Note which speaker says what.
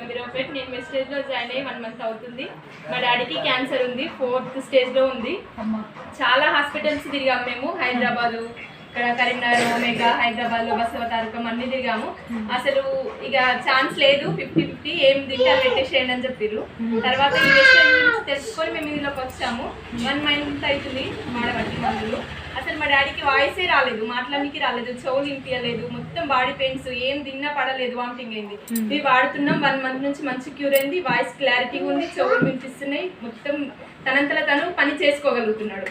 Speaker 1: మీరోపేట్ నేను మెసేజ్లో జాయిన్ అయ్యి 1 మంత్ అవుతుంది. మా డాడీకి క్యాన్సర్ ఉంది, 4th స్టేజ్లో ఉంది. చాలా హాస్పిటల్స్ తిరిగాము మేము, హైదరాబాదు, ఇక్కడ కరీంనగర్, ఒమేగా, హైదరాబాద్లో బసవ తారకం అన్నీ తిరిగాము. అసలు ఇక ఛాన్స్ లేదు, 50-50 ఏం తింటారు పెట్టేసేయండి అని చెప్పారు. తర్వాత ఈ వెస్టర్న్ గురించి తెలుసుకొని మేము ఇందులోకి వచ్చాము. 1 మంత్ అవుతుంది వాడబట్టి మందులు. అసలు మా డాడీకి వాయిసే రాలేదు, మాట్లాడడానికి రాలేదు, చెవులు వినిపించలేదు, మొత్తం బాడీ పెయిన్స్, ఏం తిన్నా పడలేదు, వామిటింగ్ అయింది. ఇవి వాడుతున్నాం, 1 మంత్ నుంచి మంచి క్యూర్ అయింది. వాయిస్ క్లారిటీగా ఉంది, చెవులు వినిపిస్తున్నాయి, మొత్తం తనంతలో తను పని చేసుకోగలుగుతున్నాడు.